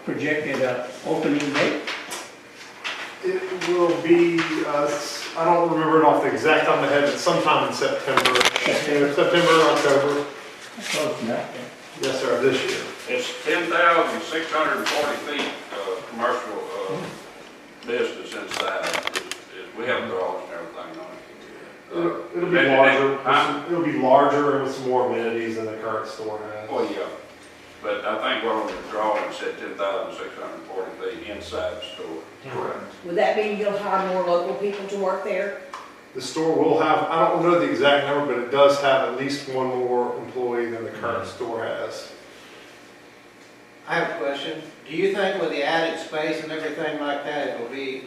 projected opening date? It will be, I don't remember it off the exact top of my head, but sometime in September. September, October. Close enough, then. Yes, sir, this year. It's 10,640 feet of commercial business inside. We have drawers and everything on it. It'll be larger, it'll be larger and with some more amenities than the current store has. Oh, yeah. But I think what on the drawing said 10,640 feet inside the store. Correct. Would that mean you'll hire more local people to work there? The store will have, I don't know the exact number, but it does have at least one more employee than the current store has. I have a question. Do you think with the added space and everything like that, it will be,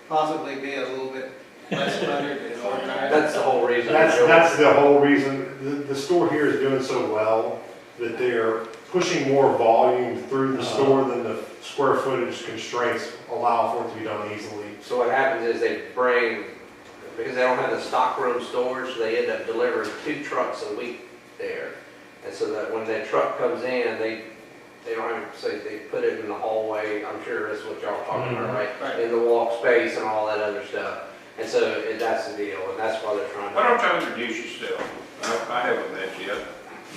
possibly be a little bit less cluttered and organized? That's the whole reason. That's the whole reason. The store here is doing so well that they're pushing more volume through the store than the square footage constraints allow for it to be done easily. So what happens is they bring, because they don't have the stockroom storage, they end up delivering 2 trucks a week there. And so that when that truck comes in, they don't have to say, they put it in the hallway, I'm sure that's what y'all are talking about, right? Right. In the walk space and all that other stuff. And so that's the deal, and that's why they're trying to. Why don't you introduce yourself? I haven't met you yet.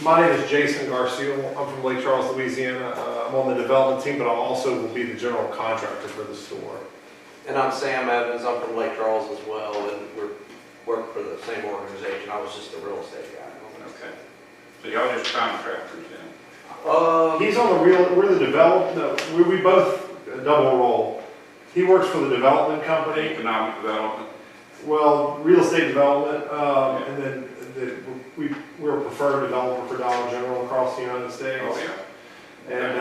My name is Jason Garcia. I'm from Lake Charles, Louisiana. I'm on the development team, but I also will be the general contractor for the store. And I'm Sam Evans, I'm from Lake Charles as well, and we work for the same organization. I was just a real estate guy. Okay. So y'all just contractors then? He's on we're the development, we both double role. He works for the development company, Economic development? well, real estate development, and then we're a preferred developer for Dollar General across the United States. Oh, yeah. And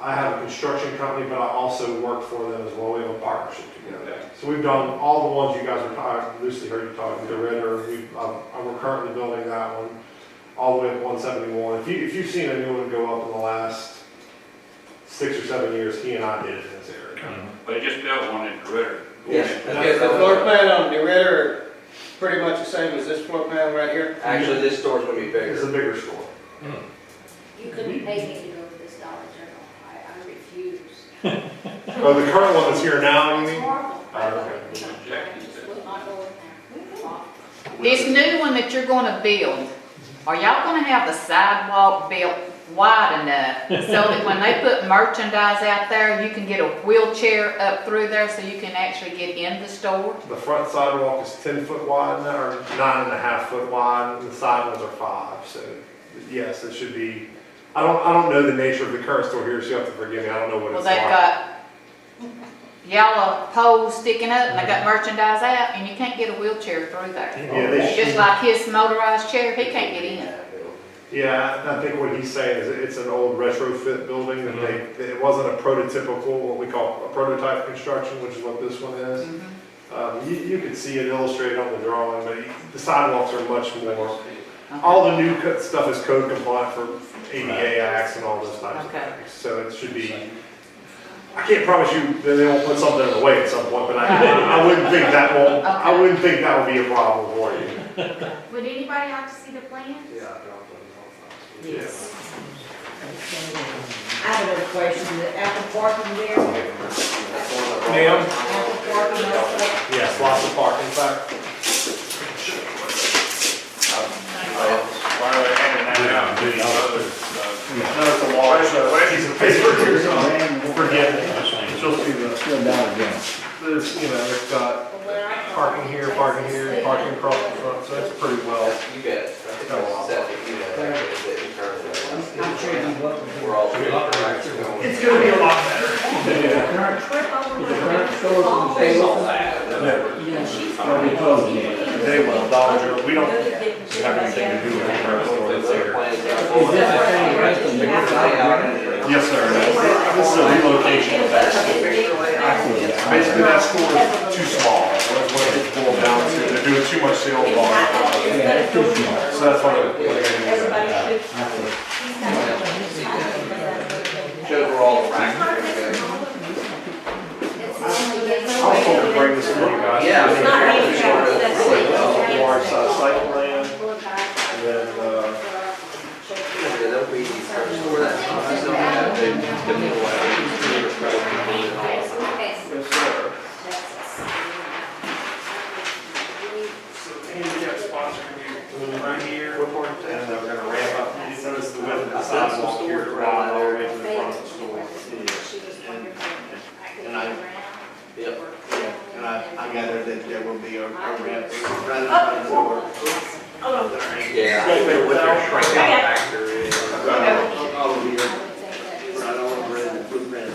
I have a construction company, but I also work for them as well. We have a partnership together. Okay. So we've done all the ones you guys are talking, loosely heard you talking, the Ritter, we're currently building that one, all the way up 171. If you've seen a new one go up in the last 6 or 7 years, he and I did it in this area. They just built one in Ritter. Yes. Is the floor plan on the Ritter pretty much the same as this floor plan right here? Actually, this store's gonna be It's a bigger. bigger store. You couldn't pay me to go to this Dollar General. I refuse. Oh, the current one that's here now, you It's mean? horrible. Okay. Just would not go in there. This new one that you're gonna build, are y'all gonna have the sidewalk built wide enough so that when they put merchandise out there, you can get a wheelchair up through there so you can actually get in the store? The front sidewalk is 10 foot wide now, or 9.5 foot wide, and the side ones are 5. So, yes, it should be. I don't know the nature of the current store here, so you have to forgive me. I don't know what Well, it's they've like. got yellow poles sticking up and they got merchandise out and you can't get a wheelchair through there. Yeah, they should. Just like his motorized chair, he can't get in. Yeah, I think what he's saying is it's an old retrofit building that it wasn't a prototypical, what we call a prototype construction, which is what this one is. You could see it illustrated on the drawing, but the sidewalks are much more. All the new stuff is code compliant for ADA acts and all those types of things. So it should be. I can't promise you that they won't put something in the way at some point, but I wouldn't think that won't. I wouldn't think that would be a problem for you. Would anybody like to see the plans? Yeah, I dropped them off. Yes. I have another question. The Apple parking there? Ma'am? Apple parking also? Yes, lots of parking. In fact, Why are they handing that out? there's a large piece of paper here, so forget it. She'll see the. Still Dollar General. There's, it's got parking here, parking across the front, so it's pretty well. You bet. I think I said that you bet. I'm sure you vote with We're all pretty correct. It's gonna be a lot better. The current store will stay open? Or be closed yet? They will, Dollar General, we don't have anything to do with the current store that's there. Is this the same rest as the Dollar General? Yes, sir. This is a relocation of that store. Basically, that store is too small. That's what it's boiled down to. They're doing too much sales volume. Yeah, it's too small. So that's why they're going to do Everybody that. should. Shows we're all right. I was hoping to bring this to you guys. Yeah, I mean, It's not really sure, that's really it. large site plan, and then, They'll be, store that, don't have, they typically over there, running around the door. Yeah, I don't know what their shrink out factor is. All over here, right all over in the blueprint.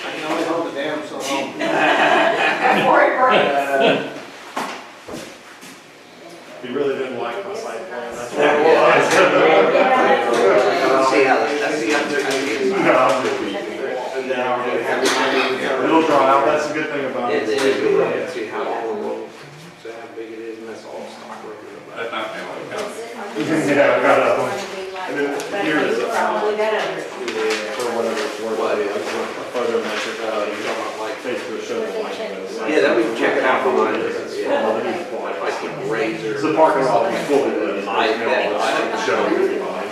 I can only hold the dam so long. Before it breaks. He really didn't like my site plan, that's why. See how, that's the other, No, I'm just kidding. And then I'll have it. It'll dry out, that's the good thing about it's, it. see how long, so how big it is, and that's all stock room. That's not the only company. Yeah, I got that one. And then here is Probably that other. for whatever it's worth. What is? A photo metric, You talking about like, basically show the length of it. yeah, that we can check it out online, yeah, Like, like a razor. the parking lot will be fully lit. I bet. Show everybody.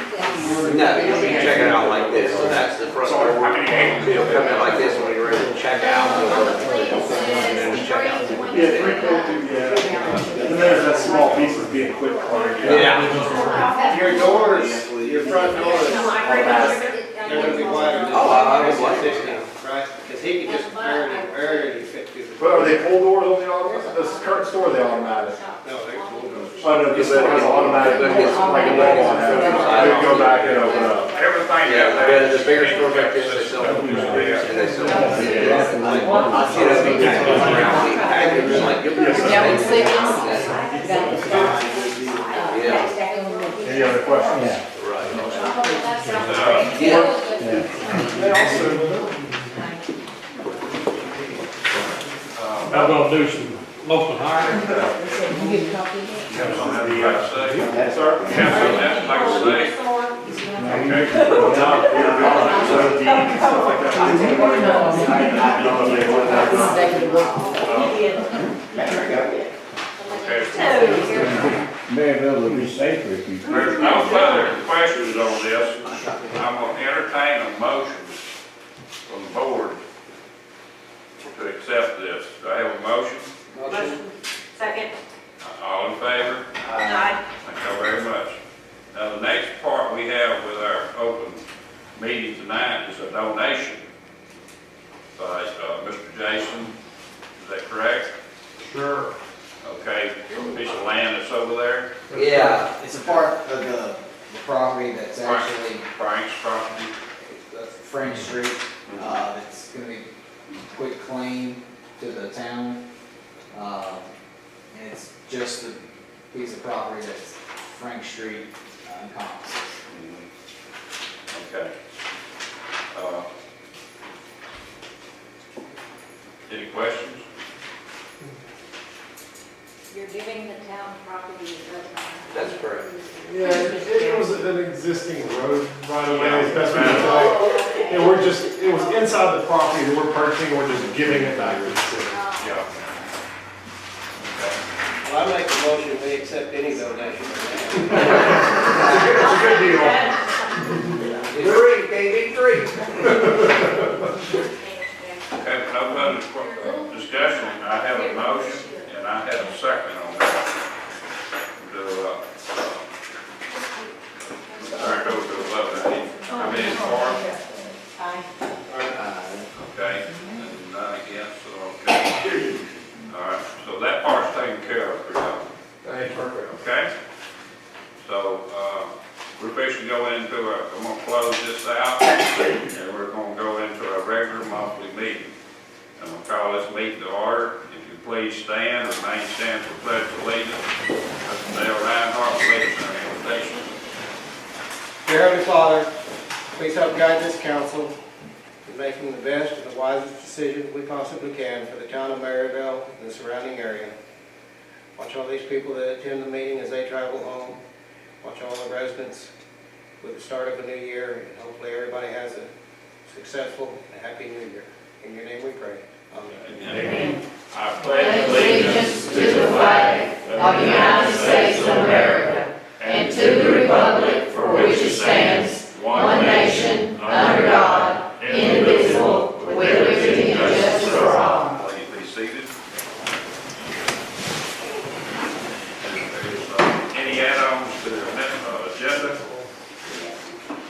No, you can check it out like this, so that's the front door. It'll come in like this when you're ready to check out, and then just check out. Yeah, 3.2, yeah. And there's that small piece of being quick. Yeah. Your doors, your front doors, they're gonna be wider than. Oh, I was like this this, right? Because he can just barely fit through the. But are they pull doors on the automatic? This current store, are they automatic? No, they're cool doors. Oh, no, this one has automatic, like a wall on it. They go back and open up. Everything Yeah, out there. the bigger store back there, they sell them, and they sell them. Like, you know, big package, like, you'll be. Yeah, we see Yeah, Any other questions? right. Yeah. They also, I'm gonna do some local hiring. You have something like to say? sir? You have something else like to say? Okay. Well, now, you're gone. So the deeds and stuff like that. I don't know if they want that. Okay. Merryville would be safer if you. There's no further questions on this. I'm gonna entertain a motion from the board to accept this. Do I have a motion? Motion. Second. All in favor? Aye. Thank you very much. Now, the next part we have with our open meeting tonight is a donation by Mr. Jason. Is that correct? Sure. Okay, a piece of land that's over there, Yeah, it's a part of the property that's actually Frank's property. Frank Street. It's gonna be quick claim to the town. And it's just a piece of property that's Frank Street encompasses. Okay. Any questions? You're giving the town property that does not. That's correct. Yeah, it was an existing road right away, as best we can tell. And we're just, it was inside the property that we're purchasing, we're just giving it back to the city. Yeah. Well, I make a motion, we accept any donation. It's a good deal. Three, KB, three. Okay, no further discussion. I have a motion and I have a second on that. All right, go to the vote. I mean, okay, and none against, so okay. All right, so that part's taken care of for y'all. Thank you. Okay? So, we're fixing to go into I'm gonna close this out, and we're gonna go into our regular monthly meeting. I'm gonna call this meeting to order. If you please stand, remain stand for pledge of allegiance. Mr. Dale Reinhardt will lead us in our invitation. Dear Heavenly Father, please help guide this council in making the best and the wisest decisions we possibly can for the town of Merryville and the surrounding area. Watch all these people that attend the meeting as they travel home. Watch all the residents with the start of a new year, and hopefully everybody has a successful and happy new year. In your name we pray. Amen. Amen. I Pledge allegiance to the flag of the United States of America and to the republic for which it stands, one nation, under God, indivisible, with liberty and justice for all. Please be seated. Any add-ons to the agenda?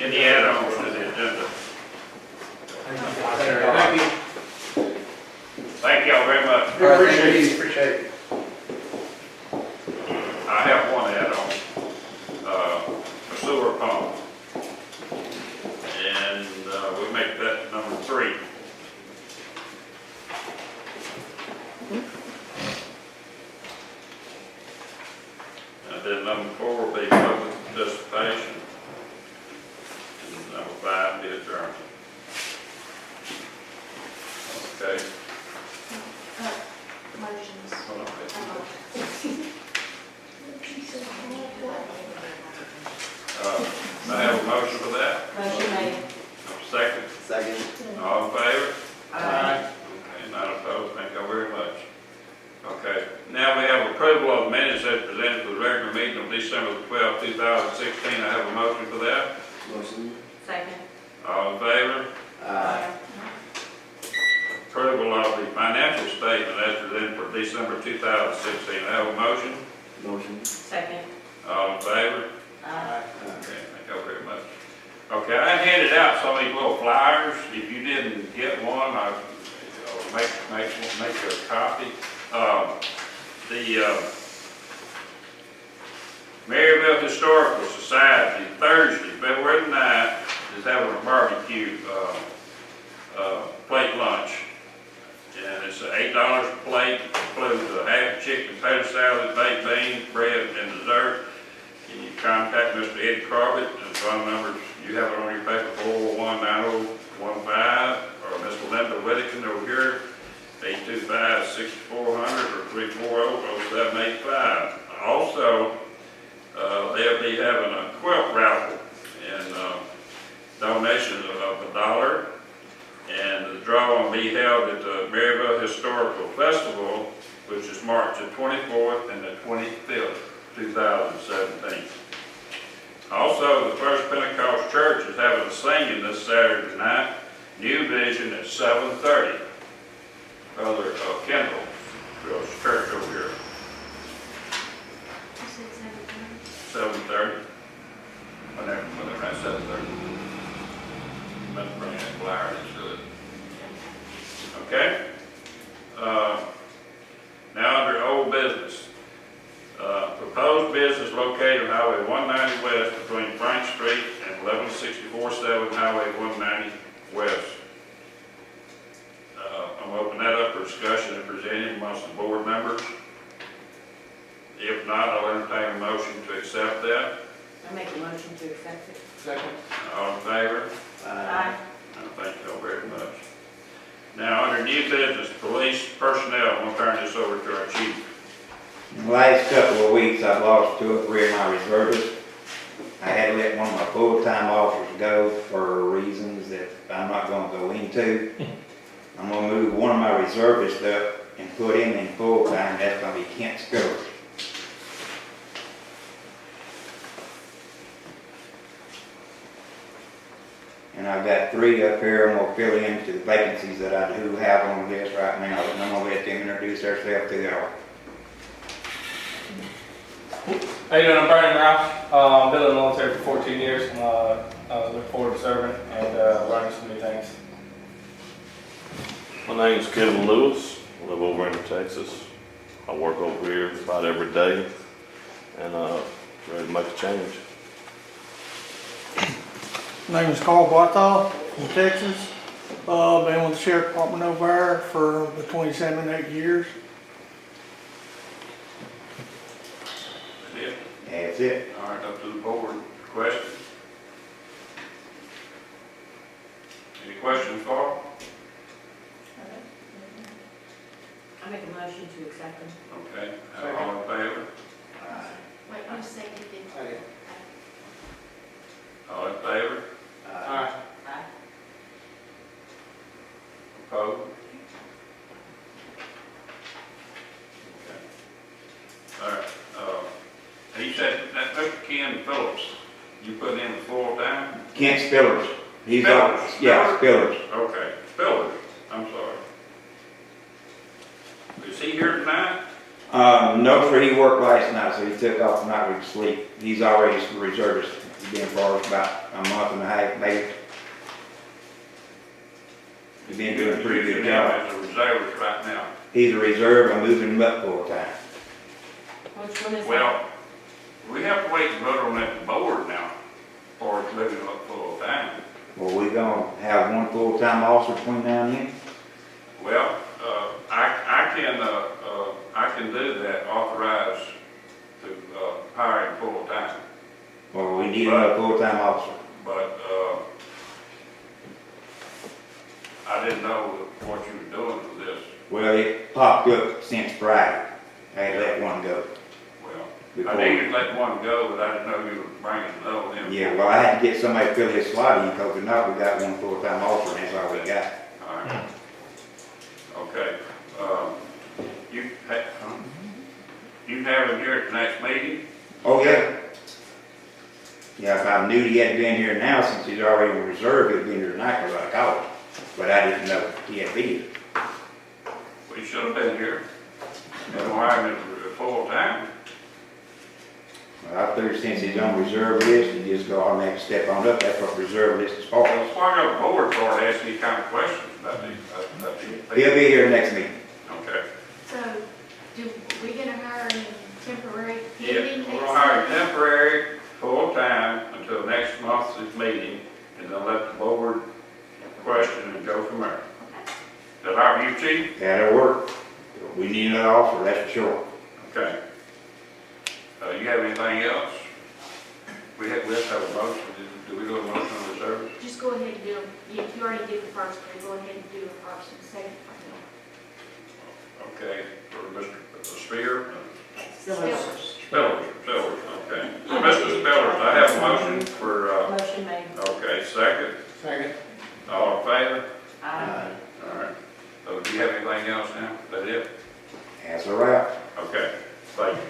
Any add-ons to the agenda? Thank you. sewer pump. And, we'll make that number 3. And then number 4 will be public participation. And number 5 be adjournment. Okay. Motions. Hold on a minute. I have a motion for that. Motion made. Second. Second. All in favor? Aye. Okay, not opposed, thank you very much. Okay, now we have approval of minutes as presented for the regular meeting of December the 12th, 2016. I have a motion for that. Motion. Second. All in favor? Aye. Approval of the financial statement as presented for December 2016. I have a motion. Motion. Second. All in favor? Aye. Okay, thank you very much. Okay, I handed out some of these little flyers. If you didn't get one, I'll make you a copy. The Merryville Historical Society, Thursday, February 9th, is having a barbecue plate lunch. And it's $8 a plate, includes a half chicken, potato salad, baked beans, bread, and dessert. And you contact Mr. Eddie Corbett, and the phone numbers, you have it on your paper, 401-9015, or Miss Linda Whittaker over here, 825-6400, or 340-0785. Also, they'll be having a quilt raffle, and donations of $1. And the draw will be held at the Merryville Historical Festival, which is March the 24th and the 25th, 2017. Also, the First Pentecost Church is having a singing this Saturday night, New Vision at 7:30. Brother Kendall, church over here, 7:30. Whenever at 7:30. Let's bring that flyer into it. Okay? Now under old business. Proposed business located on Highway 190 West between Frank Street and 1164-7 Highway 190 West. I'm gonna open that up for discussion and presenting amongst the board members. If not, I'll entertain a motion to accept that. I make a motion to accept it. Second. All in favor? Aye. Thank you all very much. Now, under new business, police personnel, I'm gonna turn this over to our chief. In the last couple of weeks, I've lost 2 or 3 of my reservists. I had to let one of my full-time officers go for reasons that I'm not gonna go into. I'm gonna move one of my reservists up and put him in full-time, that's gonna be Kent Scudder. And I've got 3 up here, and we'll fill in to the vacancies that I do have on the list right now, and I'm gonna let them introduce themselves to the hour. How you doing? I'm Brandon Ralph. Been in the military for 14 years. Look forward to serving and learning some new things. My name's Kevin Lewis. I live over in Texas. I work over here about every day and ready to make a change. My name is Carl Barthol from Texas. Been with the sheriff department over there for between 7 and 8 years. That's it. That's it. All right, up to the board. Questions? Any questions, Carl? I make a motion to accept them. Okay, all in favor? Wait, you seconded it. I did. All in favor? Aye. Aye. Opposed? Okay. All right, he said, that Mr. Ken Phillips, you put in full time? Kent Spillers. He's Spillers. Yeah, Spillers. Okay, Spillers, I'm sorry. Is he here tonight? No, sir, he worked last night, so he took off tonight with sleep. He's already a reservist. He's been for us about a month and a half, maybe. He's been doing a pretty good job. As a reservist right now. He's a reserve, I'm moving him up full time. Which one is that? Well, we have to wait and vote on that board now. board moving up full time. Well, we gonna have one full-time officer between now and then? Well, I can do that, authorize to, hire him full time. Well, we need another full-time officer. But, I didn't know what you were doing with this. Well, it popped up since Friday. I had let one go. Well, before. I knew you'd let one go, but I didn't know you were bringing another one in. Yeah, well, I had to get somebody to fill his slot in, because if not, we got one full-time officer, and that's all we got. All right. Okay, you have him here at the next meeting? Oh, yeah. Yeah, if I knew he hadn't been here now, since he's already in reserve, he'd been here tonight, because I called him. But I didn't know he had been here. We should have been here. You don't hire him at full time. Well, I figured since he's on reserve list, he just go automatically step on up, that's what reserve list is for. That's why I got a board for asking you kind of questions about these. He'll be here next meeting. Okay. So, we gonna hire him temporary Yeah, pending we're next gonna hire month? temporary, full time until next month's meeting, and then let the board question and go from there. Is that all right with you, chief? That'll work. We need another officer, that's for sure. Okay. You have anything else? We have to have a motion. Do we do a motion on the service? Just go ahead and do them. You already did the first one, go ahead and do the first and second for him. Okay, for Mr. Spear? Spillers. Spillers, okay. For Mr. Spillers, I have a motion for, Motion made. okay, second. Second. All in favor? Aye. All right. So do you have anything else now? Is that it? That's a wrap. Okay, thank you.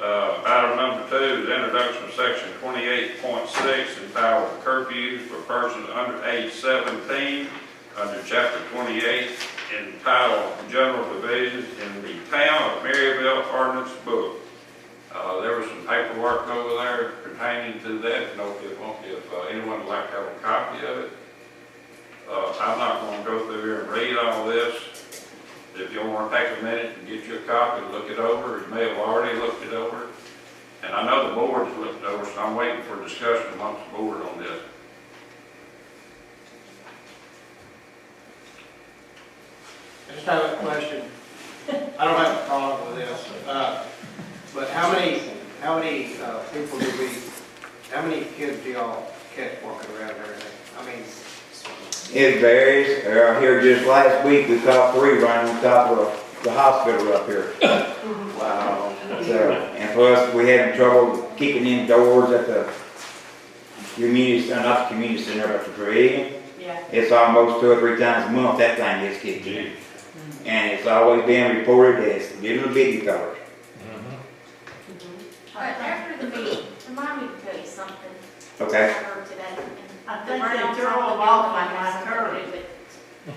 Item number 2 is introduction of section 28.6 entitled curfew for persons under age 17 under chapter 28 entitled general provisions in the town of Merryville ordinance book. There was some paperwork over there pertaining to that. If anyone would like to have a copy of it. I'm not going to go through here and read all this. If you want to take a minute and get you a copy, look it over. You may have already looked it over. And I know the board has looked it over, so I'm waiting for discussion amongst the board on this. I just have a question. I don't have a problem with this, but how many people how many kids do y'all catch walking around there? I mean, It varies. Here just last week, we caught 3 running on top of the hospital up here. wow. So, and plus, we had trouble kicking in doors at the community, not the community center, but the pavilion. Yeah. It's almost 2 or 3 times a month that thing gets kicked in. And it's always been reported as little bitty fellas. But after the meeting, remind me to tell you something I Okay? heard today. I think they threw them off my curb.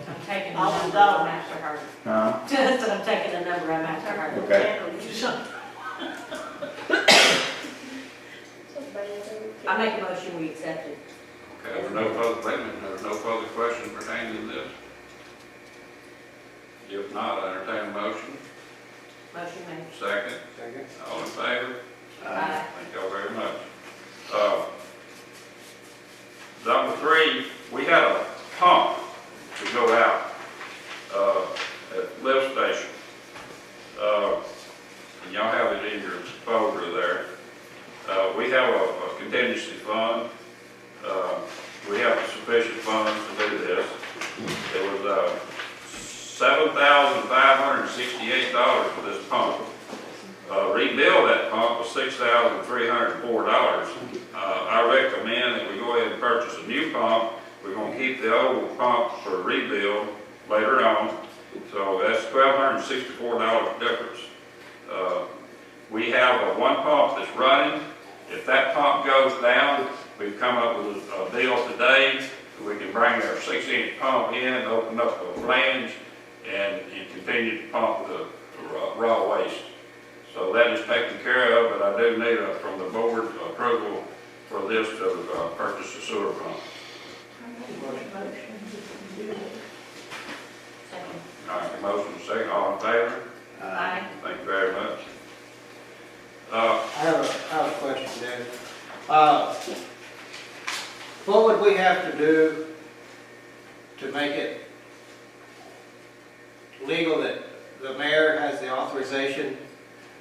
I'm taking All the the number dogs. after her. Uh, I'm taking the number I'm after her. Okay. I make a motion, we accept it. Okay, there's no further, wait a minute, there's no further question pertaining to this. If not, I entertain a motion. Motion made. Second. Second. All in favor? Aye. Thank y'all very much. Number 3, we had a pump to go out at the lift station. And y'all have it in your folder there. We have a contingency fund. We have sufficient funds to do this. It was $7,568 for this pump. Rebuild that pump was $6,304. I recommend that we go ahead and purchase a new pump. We're going to keep the old pump for rebuild later on. So that's $1,264 difference. We have one pump that's running. If that pump goes down, we've come up with a deal today. We can bring our 6-inch pump in, open up the flange, and continue to pump the raw waste. So that is taken care of, but I do need from the board approval for this to purchase a sewer pump. Second. All right, motion second, all in favor? Aye. Thank you very much. I have a question, David. What would we have to do to make it legal that the mayor has the authorization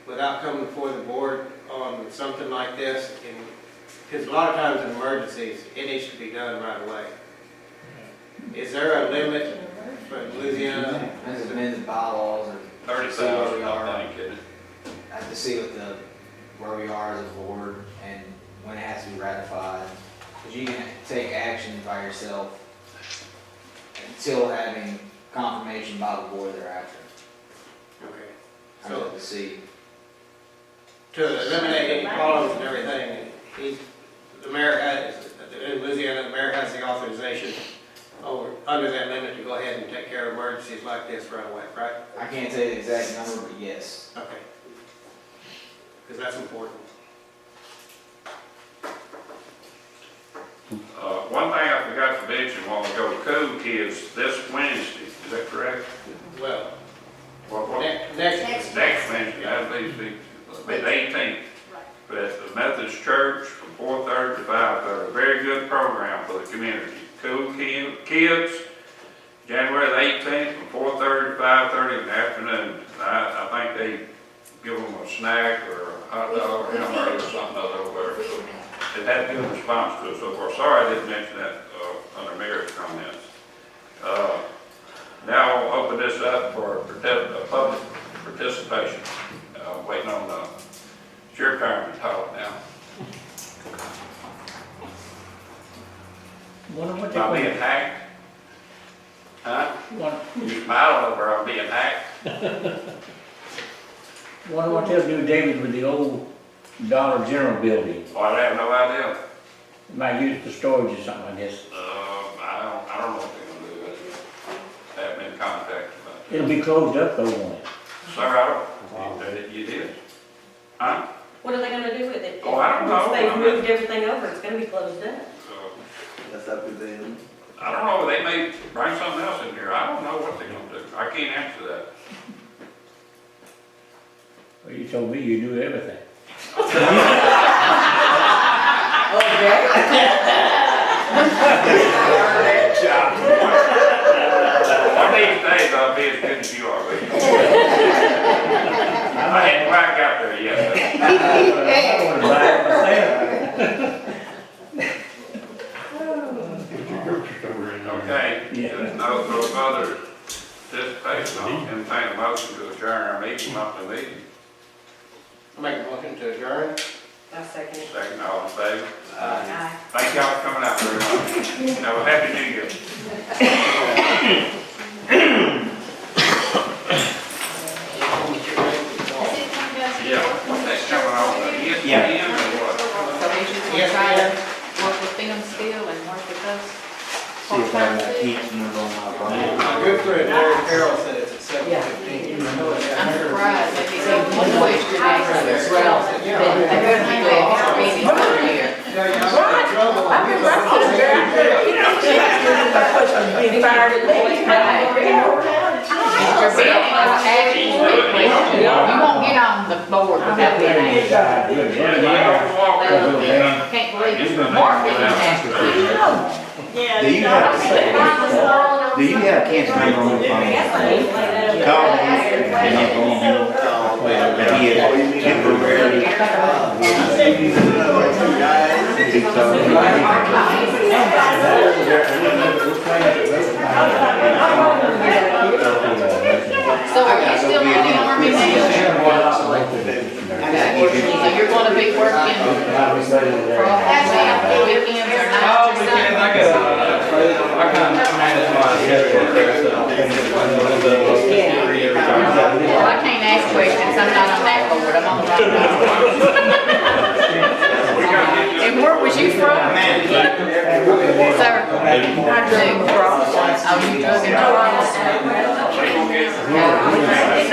without coming before the board on something like this? Because a lot of times in emergencies, it needs to be done right away. Is there a limit for Louisiana? As amended bylaws and 30,000, I think, isn't it? I have to see where we are as a board and when it has to be ratified. Because you can take action by yourself until having confirmation by the board thereafter. Okay. I have to see. To eliminate any problems and everything, the mayor has, in Louisiana, the mayor has the authorization under that limit to go ahead and take care of emergencies like this right away, right? I can't tell you the exact number, but yes. Okay. Because that's important. One thing I forgot to mention while we go, Cool Kids this Wednesday, is that correct? Well, What? next Next Wednesday, that'll be the 18th. But at the Methodist Church from 4:30 to 5:30, a very good program for the community. Cool Kids, January the 18th from 4:30 to 5:30 in the afternoon. I think they give them a snack or a hot dog or hamburger or something over there. So it had a good response to it so far. Sorry I didn't mention that under Mayor's comments. Now I'll open this up for public participation. Waiting on the sheriff department to talk now. Wonder what Am I being hacked? Huh? You smiling over I'm being hacked? Wonder what they'll do, David, with the old Dollar General building. Oh, I have no idea. Might use it for storage or something, I guess. I don't know what they're gonna do. I haven't been contacted about that. It'll be closed up though, won't it? Sir, I don't, you did? Huh? What are they gonna do with it? Oh, I don't know. Once they've moved everything over, it's gonna be closed up. That's up to them. I don't know, they may bring something else in here. I don't know what they're gonna do. I can't answer that. Well, you told me you do everything. One of these days I'll be as good as you are, baby. I hadn't quite got there yet. I want to buy it myself. Okay, Yeah. there's no further participation. I'll entertain a motion to adjourn our meeting, monthly meeting. I'll make a motion to adjourn. I second it. Second, all in favor? Aye. Thank y'all for coming out very much. Have a happy new year. Yeah, what's that coming on? ESPN or what? So he's just gonna try to work with them still and work with us. See if I can keep them on my phone. My good friend Larry Carroll said it's at 7:15. I'm surprised that he's even one question answered as well. But I couldn't believe he's meeting over here. I've been Being fired at the police. If you're being asked quickly, you won't get on the board without being asked. Can't believe Mark didn't ask you. Do you have Kent's number on the phone? Call him and then go on. He is temporarily. So are you still in the Army now? So you're gonna be working probably on the weekends or nights or something? I kind of manage my schedule. Well, I can't ask questions, I'm not on that board, I'm on the wrong board. And where was you from? Sir? I drug cross. Oh, you drug and cross?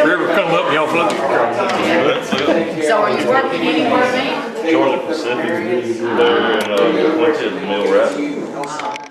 River come up, y'all float. So are you working anywhere, man? Georgia Pacific, they're in, went to the mill rep.